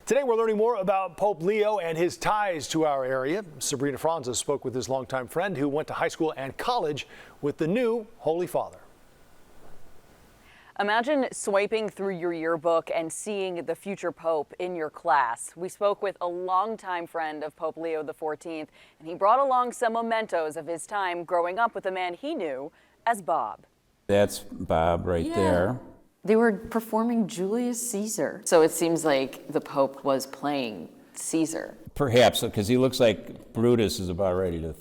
Today we're learning more about Pope Leo and his ties to our area. Sabrina Franza spoke with his longtime friend who went to high school and college with the new Holy Father. Imagine swiping through your yearbook and seeing the future Pope in your class. We spoke with a longtime friend of Pope Leo XIV, and he brought along some mementos of his time growing up with a man he knew as Bob. That's Bob right there. They were performing Julius Caesar. So it seems like the Pope was playing Caesar. Perhaps, because he looks like Brutus is about ready to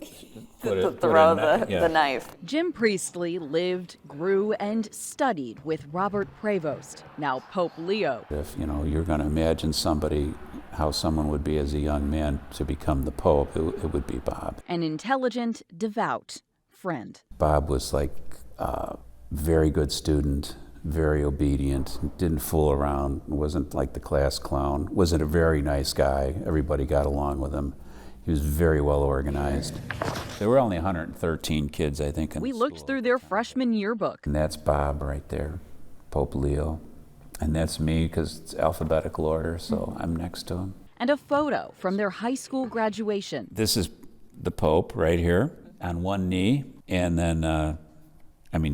throw the knife. Jim Priestley lived, grew, and studied with Robert Prevost, now Pope Leo. If you're going to imagine somebody, how someone would be as a young man to become the Pope, it would be Bob. An intelligent, devout friend. Bob was like a very good student, very obedient, didn't fool around, wasn't like the class clown, wasn't a very nice guy. Everybody got along with him. He was very well organized. There were only 113 kids, I think, in We the looked school. through their freshman yearbook. And that's Bob right there, Pope Leo. And that's me, because it's alphabetical order, so I'm next to him. And a photo from their high school graduation. This is the Pope right here on one knee, and then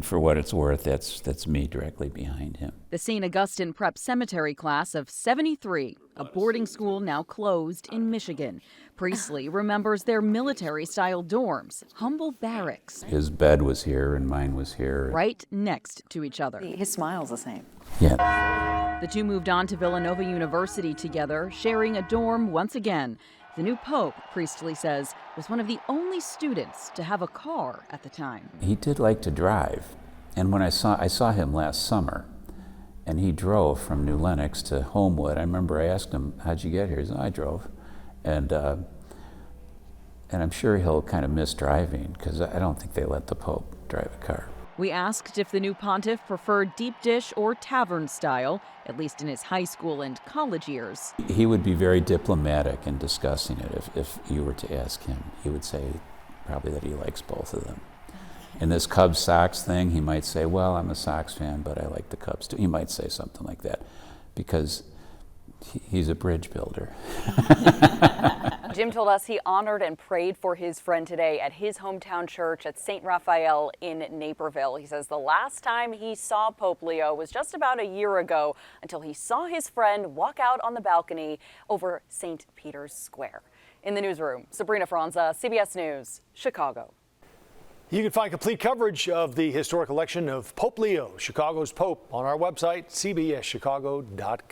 for what it's worth, that's me directly behind him. The St. Augustine Prep Cemetery class of 73, a boarding school now closed in Michigan. Priestley remembers their military-style dorms, humble barracks. His bed was here and mine was here. Right next to each other. His smile's the same. Yeah. The two moved on to Villanova University together, sharing a dorm once again. The new Pope, Priestley says, was one of the only students to have a car at the time. He did like to drive. And when I saw him last summer, and he drove from New Lenox to Homewood. I remember I asked him, how'd you get here? He said, I drove. And I'm sure he'll kind of miss driving, because I don't think they let the Pope drive a car. We asked if the new pontiff preferred deep dish or tavern style, at least in his high school and college years. He would be very diplomatic in discussing it if you were to ask him. He would say probably that he likes both of them. In this Cubs Sox thing, he might say, well, I'm a Sox fan, but I like the Cubs too. He might say something like that, because he's a bridge builder. Jim told us he honored and prayed for his friend today at his hometown church at St. Raphael in Naperville. He says the last time he saw Pope Leo was just about a year ago, until he saw his friend walk out on the balcony over St. Peter's Square. In the newsroom, Sabrina Franza, CBS News, Chicago. You can find complete coverage of the historic election of Pope Leo, Chicago's Pope, on our website, cbschicago.com.